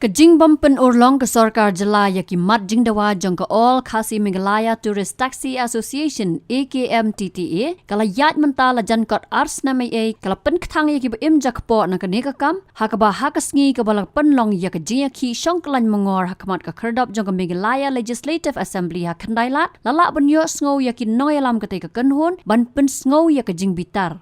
Kajing bampen urlong ke Sarkar Jelaya ki mat jing dawa jong ke All Khasi Meghalaya Tourist Taxi Association AKMTTA kala yat mentala jan kot ars namai kala pen ketang ya ki im jakpo na kaneka kam hakaba hakasngi ke balak penlong ya ke jing ki shongklan mengor hakamat ke kerdop jong ke Meghalaya Legislative Assembly ha kandailat lala benyo sngo ya ki noyalam ke kenhun ban pen sngo ya ke jing bitar.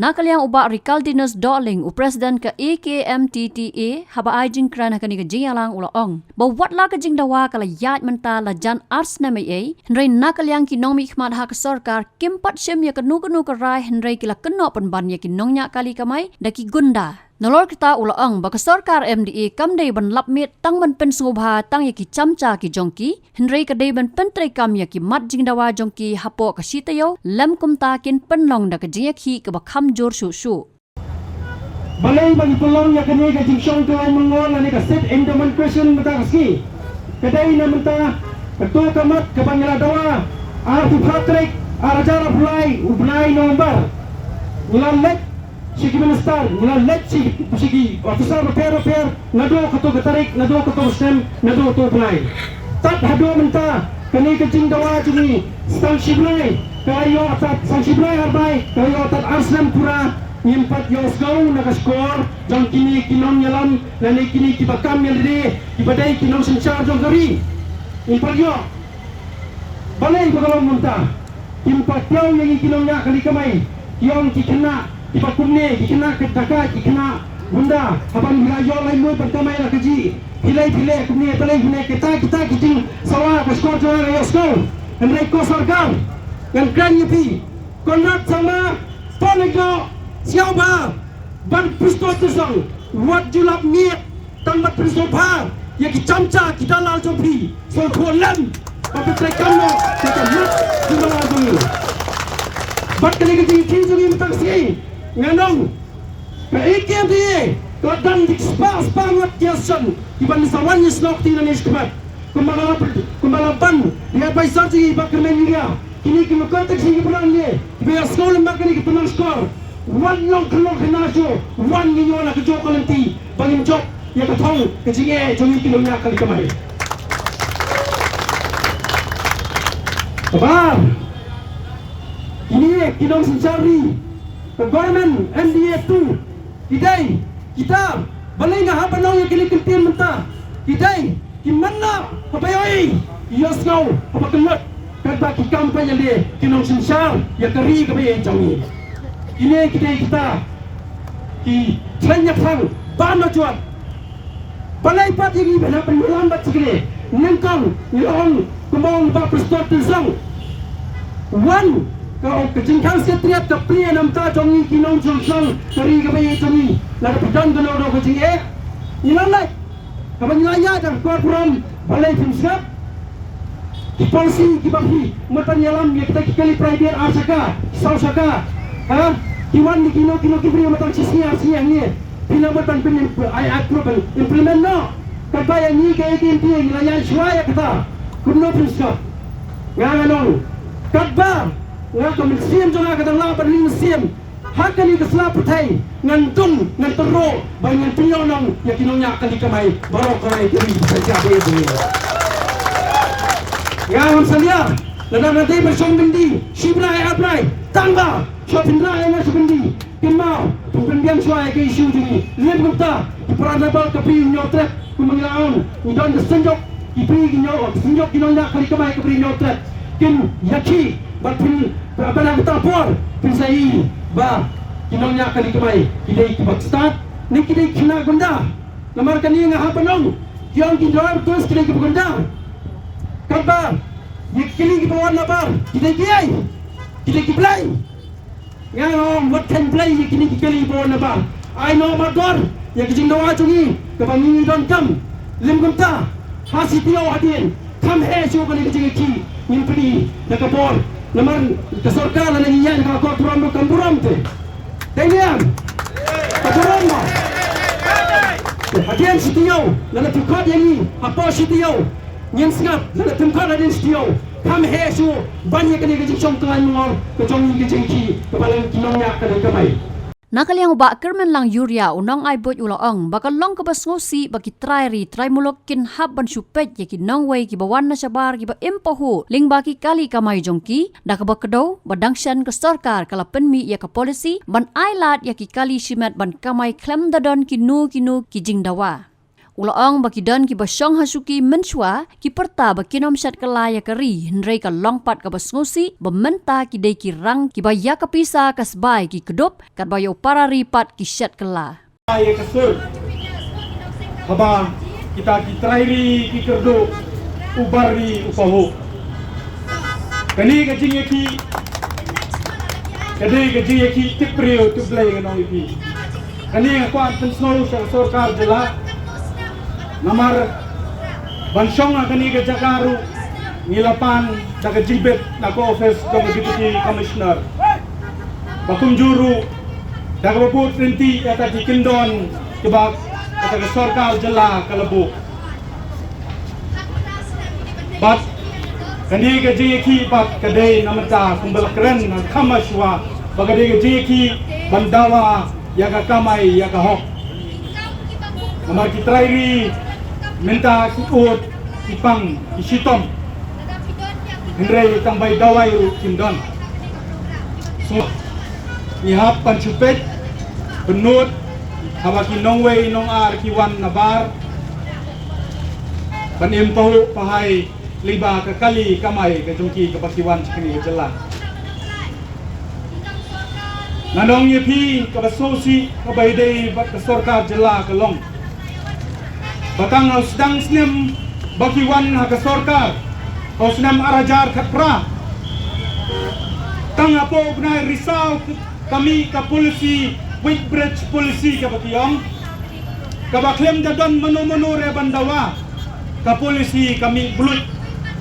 Nakaliang uba Ricaldinus Darling President ke AKMTTA haba ajing kerana kani ke jingalang ulaong. Bawat la ke jing dawa kala yat menta la jan ars namai henry nakaliang ki nong mi khmat ha ke sarkar kimpat sim ya ke nu ke rai henry kila keno penban ya ki nongnya kali kamai daki gunda. Nolor kita ulaong baka sarkar MDA kamdei ban lapmit tang ban pen sngubha tang ya ki chamcha ki jongki henry kadei ban pentrei kam ya ki mat jing dawa jongki hapo ka sitayo lam kumta kin penlong da ka jingki ke bakham jor su balai bagi pelong ya kini ka jingshong ka mengol ani ka set endowment question mata kaski kadai na menta ketua kamat ke bangla dawa artu patrick arajara bulai ubnai November ulang Sigi minister, nila sigi officer repair, nado kato gatarik, nado kato stem, nado to play. Tat hado menta, kani kajing dawa jini, stang shiblay, kayo atat sang shiblay arbay, kayo atat arslam pura, nyimpat yosgaw nakaskor, jang kini kinom nyalam, nani kini kibakam yalde, ibadai kinom senchar jang gari. Impat yo, balay bagalong menta, impat yaw yang kinom nya kali kamay, yung kikena, dipakumne dikena kedaka dikena bunda haban wilayah lain moi pertama ya keji hilai kumne pelai hune kita kijing sawa kaskor jora ya skor henry ko sarkar yang kran yepi konrat sama tonego siapa ban pistol tusang wat julap miet tambat prisopa ya ki chamcha kita lal jompi so kolam apa trekamno kita mat jumlah lagi bat kali kijing kijing mentang si nganong ke ikem dia kedan dikspas banget kiasan dibanding sawannya slokti na niskebat kumbalapan dia paisar sigi bakremen dia kini kita kontak sigi perang dia biar sekolah makan kita tenang skor wan long kenajo wan nyola kejo kalenti bangin jok ya ketong kejinge jongi kilonya kali kemai kabar ini kidong sencari government MDA tu idai kita balai ngah apa nong yang kini kentin mentah idai gimana apa yoi yosgau apa kelut kata ki kampanye dia kinong sensar ya kari kebai jangi ini kita ki banyak hal bama jual balai pat yang ibu nak melambat sekali nengkang nyong kembang bak prestor tensang one kau kejengkang setiap kepria namta jongi kinong jongsong dari kebayi jongi lalu pedan kenal do kejeng nilalai kapan nilainya dan korporam balai timsap di polisi di banghi mertan yalam ya kita kali private asaka sausaka kiwan di kino kibri mertan cisnya ni bila mertan pen ai approve implement no kata yang ni kayak ini nilainya suaya kita kuno timsap nganong kadbar ngaka museum jonga kadang la pada museum hakani ke selap petai ngantung ngantero banyak tuyonong ya kinongnya kali kamai baru kamai kiri saja dia ngam salia ladang nanti bersong bendi shibrai aprai tangga shopping rai na sebendi kemau pembendian suai ke isu ini lem kita peranabal kepi nyotrek kumengaon idon senjok ipi senjok kinongnya kali kamai kepi nyotrek kin yaki Bapin apa kita por pinsai ba kinongnya kali kemai kidai kibak start ni kidai kina gunda lamar kani ngah apa nong yang kidai terus kidai kibak gunda kabar yikili kibawan nabar kidai kidai kiblai ngong what can play yikini kidai kibawan nabar I know mador ya kijing dawa jungi kebangi don kam lim gumta hasitio adin kam he sio kali kijing ki nimpri nakapor lamar kesorkan na niyan ka ko kampuram te tayam kampuram mo hadian sitiyo lala tukad yang apa sitiyo nyen singap lala tukad adin sitiyo kam hesu banyak kali kejing chong tuan ngor ke chong kejing ki kepalang kinongnya kadang kamai Nakaliang ba kermen lang Yuria unang ay bot ulaong bakal long kabas ngosi baki try mulok kin hab ban supet ya ki nongway ki bawan na sabar ki ba impahu ling baki kali kamay jongki da ka bakdo badangshan ka sarkar kala penmi ya ka policy ban ailat ya ki kali shimat ban kamay klem dadon ki nu ki jingdawa. Ulaong baki don ki basyong hasuki menswa ki perta baki nomsat kalaya kari hendrai ka longpat ka basngusi bementa ki dei ki rang ki baya ka pisa kasbai ki kedop kat bayo para ripat ki syat kala. Ay kasur. Haba kita ki trairi ki kerdo ubari upahu. Kani ka jingeki kadai ka jingeki tiprio tublay ngano ipi. Kani ka kuan pensno sa sarkar jela namar bansong na kani ka jakaru nilapan daga jibet na ko office ko deputy commissioner bakunjuru daga babut renti eta dikindon kebak eta sarkar jela kalabu bat kani ka jiki pat kadai namata kumbal keren na kamaswa bagade ka jiki bandawa yaga kamai yaga hok namar kitrairi minta kiut kipang kisitom hendrai tambay dawai kindon so ihap pansupet benut hawaki nongway nong ar kiwan nabar panimpahu pahai liba kakali kamay kajungki kapasiwan sakini jela nanong yepi kabasosi kabaydey bat sarkar jela kalong batang sedang senem bakiwan ha sarkar senem arajar khapra tang apo gnai risau kami ka polisi Whitbridge polisi ka bakiong ka baklem dadon mano re bandawa ka polisi kami bulut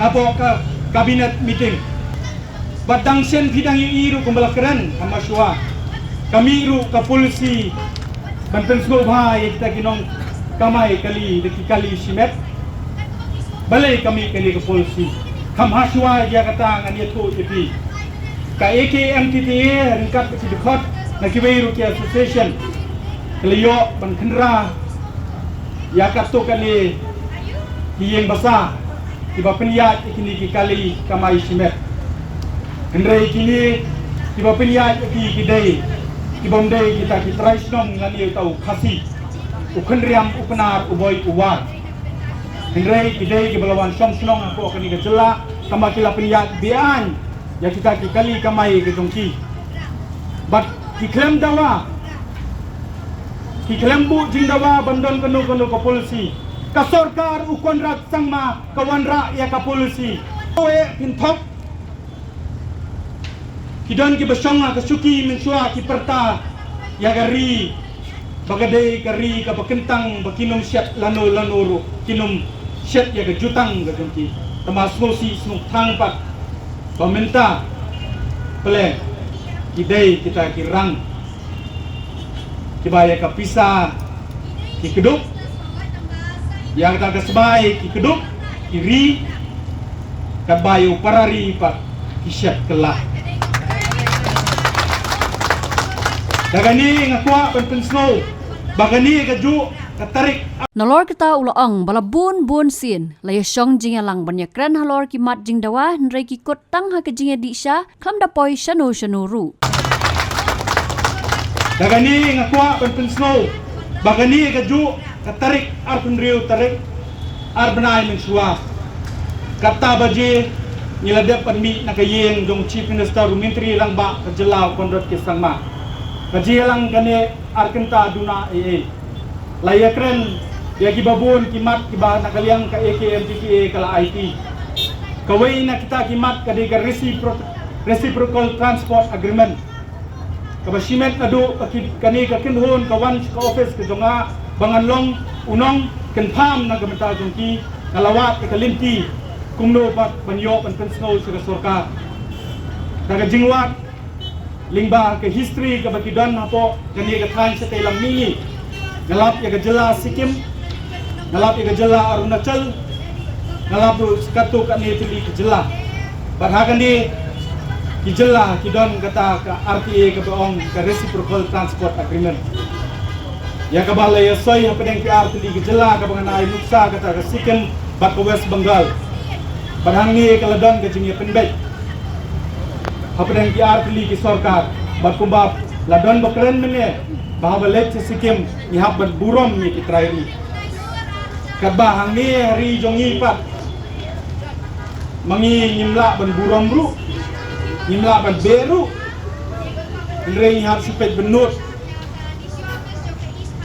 napo ka cabinet meeting batang sen bidang iru kumbalakran kamaswa kami ru ka polisi banpensgo bhai kita kinong kamay kali deki kali simet balay kami kali ke polisi kamhaswa ya kata ngani to ipi ka AKMTTA ringkat ke dekat nakiweiru ki association kaliyo ban khendra ya kato kali hiyeng basa tiba peniyat ikini ki kali kamay simet khendra ikini tiba peniyat ki kidai tibomdai kita ki traisnom ngani tau khasi ukhenriam upenar uboy uwar hendrai kidai ki balawan somsnong aku akan jela kama kila penyak bian ya kita kali kamai ke jongki bat kiklem dawa kiklembu jingdawa bandon kanu ke polisi ka sarkar ukonrat sangma kawanra ya ka polisi oe pinthok kidon ki basonga ka suki mensua ki perta ya gari bagadai kari ka bakentang bakinom syat lano kinom syat ya ke jutang ka jongki termasuk si semuk tangpat pemerintah plan kidai kita kirang kibaya ka pisa ki keduk yang tak kesbai ki keduk kiri kabayo parari pat kisyat kelah dagani ngakwa penpensno bagani kaju katarik Nalor kita ulaong bala bun sin laya syong jing lang banyak kran halor ki mat jing dawa hendrai ki kot tang ha ke jing di sya klam da poi shanu ru dagani ngakwa penpensno bagani kaju katarik arpendriu tarik arbenai mensua kata baje niladap panmi nakayeng jong chief minister menteri lang ba kajelau kondot ke sangma kajelang kane arkenta duna layakren ya kibabun kimat kiba nakaliang ka AKMTTA kala IT kawai na kita kimat kadi ka reciprocal transport agreement kabasimet adu kani ka kinhon kawan ka office ka jonga banganlong unong kenpam na gamata jongki kalawat ikalimti kumno pat banyo penpensno sa sarkar daga jingwat lingba ke history ka bakidan apo kani ka than sa telang mingi ngalap ya jela Sikkim ngalap ya jela Arunachal ngalap skatu kan ni tili jela barhakan di kijela kidon kata ka RTA ka baong ka reciprocal transport agreement ya ka balay soy ha pedeng PR tili kijela ka banganai nuksa kata ka Sikkim bat ka West Bengal badhangi ka ladon ka jingi penbet ha pedeng PR tili ki sarkar bat kumbap ladon bakren mene bahwa lek Sikkim ihap bat burom ni kitrairi kabah hangi hari jongi pat mangi nyimla ban burom bru nyimla ban beru ndrei har supet benut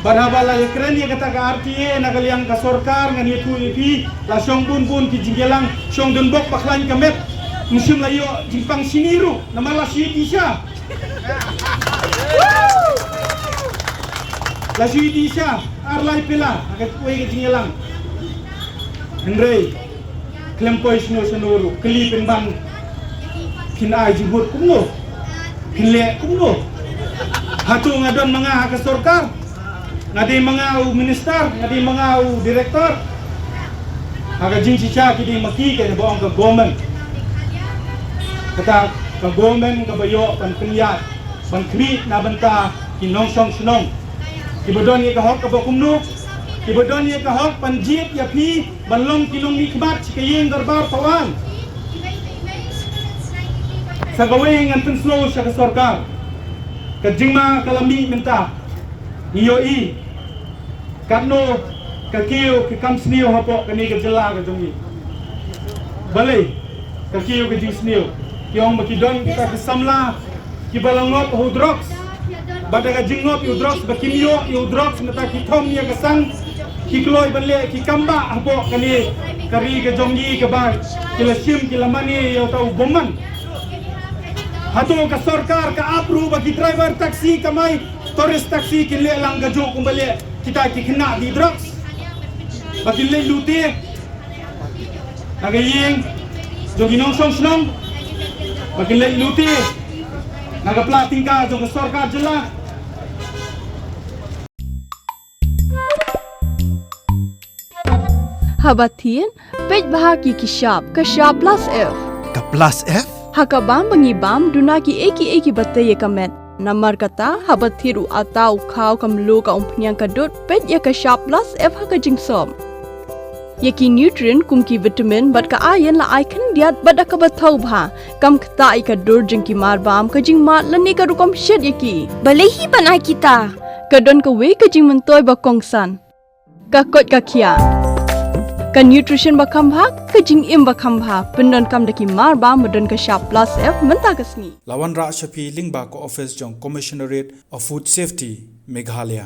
barhabala ya keren ya kata ka RTA nagaliang ka sarkar ngani tu ipi la syong bun ki jinggelang syong den bok baklan kamet musim layo jingpang siniru namala syidisha la syidisha arlai pila agat kuai ki jinggelang ndrei klempoi snuru kelipin ban kinai jibut kumno kinle kumno hatu ngadon mga ka sarkar ngadi mga minister ngadi mga direktor aga jing siya kidi maki ke boong ka government kata ka government ka bayo pan kriyat pan kri na banta kinong song sunong ibodon ye ka hok ka bokumno ibodon ye ka hok pan jip ya pi banlong kilong nikmat sikayeng darbar tawan sa gawing ang penslo siya ka sarkar ka jingma kalami minta iyo i katno kakiyo ki kamsniyo hapo kani ka jela ka jongi balay kakiyo ka jingsniyo kiyong makidon kita kisamla ki balangot hudrox bada ka jingot hudrox bakimyo hudrox nata ki thom niya kasang ki kloy banle ki kamba hapo kani kari ka jongi ka ba kilasim kilamani yo tau boman hato ka sarkar ka apru bagi driver taksi kamay tourist taksi kile lang gajo kumbali kita kikena di drugs bagi le luti nagaying joginong song snong bagi le luti nagaplating ka jong sarkar jela Habatin pej bahaki kishap kashap plus F Ka plus F? hakabam bangibam dunaki eki bataye kamet namar kata habathiru atau khau kamlu ka umpnyang kadut pet ya ka sharp plus F haka jingsom yaki nutrient kumki vitamin bat ka iron la icon diat bada ka bathau bha kam khta ai ka dur jingki mar bam ka jing mat lani ka rukom shet yaki balehi banai kita kadon ka we ka jing mentoy ba kongsan ka kot ka khia ka nutrition ba khambha ka jing im ba khambha pendon kam daki mar ba modon ka sharp plus F menta kasni Lawan Ra Shafi Lingba ko office jong Commissionerate of Food Safety Meghalaya